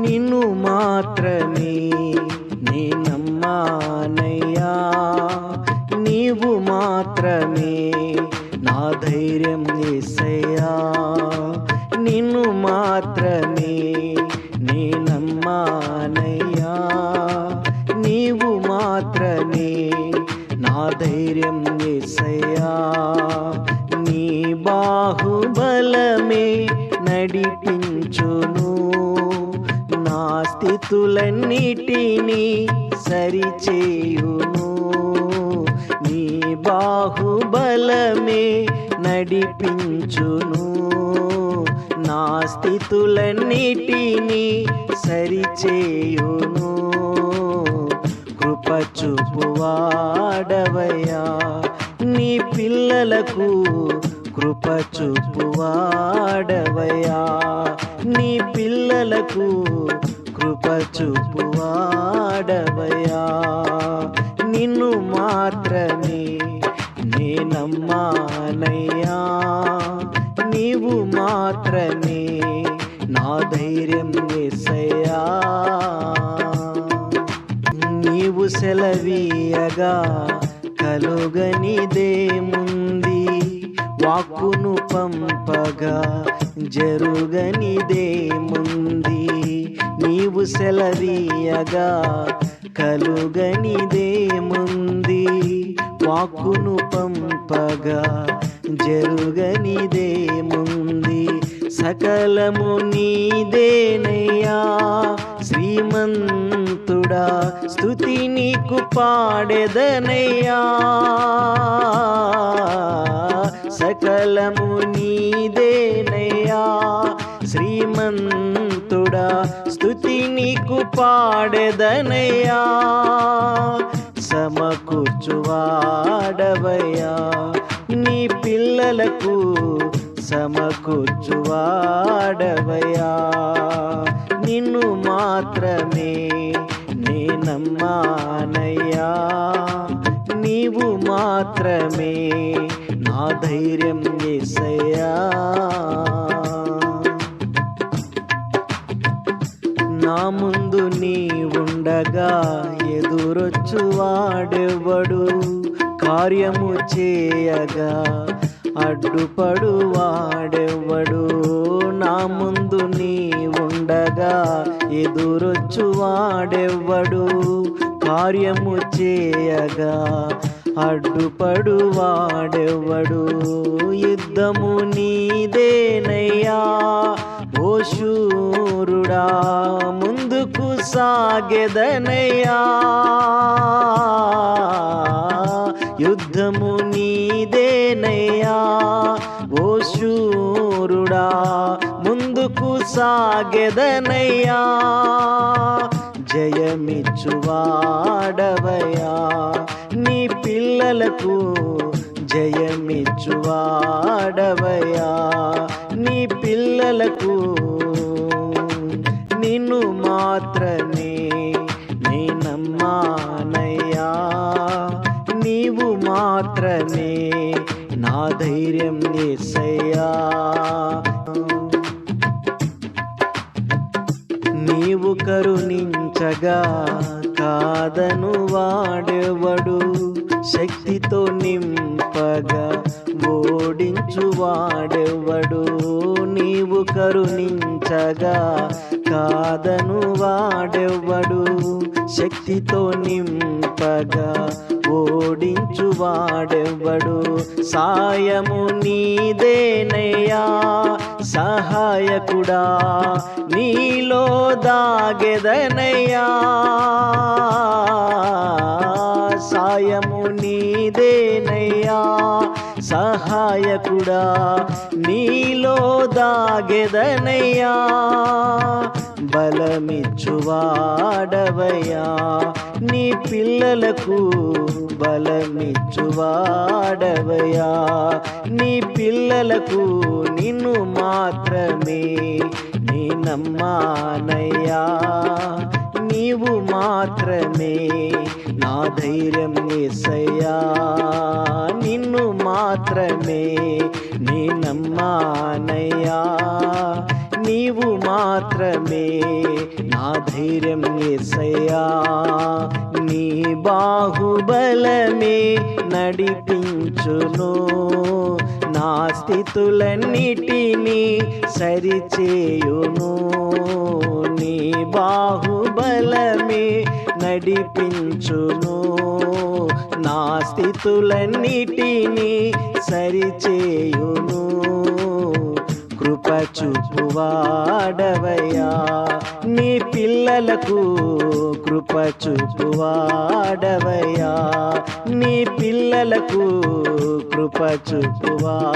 నిన్ను మాత్రమే నే నమ్మానయ్యా, నీవు మాత్రమే నా ధైర్యం యేసయ్యా, నిన్ను మాత్రమే నే నమ్మానయ్యా, నీవు మాత్రమే నా ధైర్యం యేసయ్యా. నీ బాహుబలమే నడిపించును, నా స్థితులన్నిటినీ సరిచేయును. నీ బాహుబలమే నడిపించును, నా స్థితులన్నిటినీ సరిచేయును. కృప చూపువాడవయ్యా నీ పిల్లలకు, కృప చూపువాడవయ్యా నీ పిల్లలకు, కృప చూపువాడవయ్యా. నిన్ను మాత్రమే నే నమ్మానయ్యా, నీవు మాత్రమే నా ధైర్యం యేసయ్యా. నీవు సెలవీయగా కలుగనిదేముంది, వాక్కును పంపగా జరుగనిదేముంది. నీవు సెలవీయగా కలుగనిదేముంది, వాక్కును పంపగా జరుగనిదేముంది. సకలము నీదేనయ్యా శ్రీమంతుడా, స్తుతి నీకు పాడెదనయ్యా. సకలము నీదేనయ్యా శ్రీమంతుడా, స్తుతి నీకు పాడెదనయ్యా. సమకూర్చువాడవయ్యా నీ పిల్లలకు, సమకూర్చువాడవయ్యా. నిన్ను మాత్రమే నే నమ్మానయ్యా, నీవు మాత్రమే నా ధైర్యం యేసయ్యా. నా ముందు నీ ఉండగా ఎదురొచ్చువాడెవ్వడు, కార్యము చేయగా అడ్డుపడు వాడెవ్వడు. నా ముందు నీ ఉండగా ఎదురొచ్చువాడెవ్వడు, కార్యము చేయగా అడ్డుపడు వాడెవ్వడు. యుద్ధము నీదేనయ్యా ఓ శూరుడా, ముందుకు సాగెదనయ్యా. యుద్ధము నీదేనయ్యా ఓ శూరుడా, ముందుకు సాగెదనయ్యా. జయమిచ్చువాడవయ్యా నీ పిల్లలకు, జయమిచ్చువాడవయ్యా నీ పిల్లలకు. నిన్ను మాత్రమే నే నమ్మానయ్యా, నీవు మాత్రమే నా ధైర్యం యేసయ్యా. నీవు కరుణించగా కాదను వాడెవడు, శక్తితో నింపగా ఓడించు వాడెవడు. నీవు కరుణించగా కాదను వాడెవడు, శక్తితో నింపగా ఓడించు వాడెవ్వడు. సాయము నీదేనయ్యా సహాయకుడా, నీలో దాగెదనయ్యా. సాయము నీదేనయ్యా సహాయకుడా, నీలో దాగెదనయ్యా. బలమిచ్చువాడవయ్యా నీ పిల్లలకు, బలమిచ్చువాడవయ్యా నీ పిల్లలకు. నిన్ను మాత్రమే నీ నమ్మానయ్యా, నీవు మాత్రమే నా ధైర్యం యేసయ్యా. నిన్ను మాత్రమే నీ నమ్మానయ్యా, నీవు మాత్రమే నా ధైర్యం యేసయ్యా, నీ బాహుబలమే నడిపించును, నా స్థితులన్నిటినీ సరిచేయును. నీ బాహుబలమే నడిపించును, నా స్థితులన్నిటినీ సరిచేయును. కృప చూపువాడవయ్యా, నీ పిల్లలకు కృప చూపువాడవయ్యా, నీ పిల్లలకు కృప చూపువాడవయ్యా.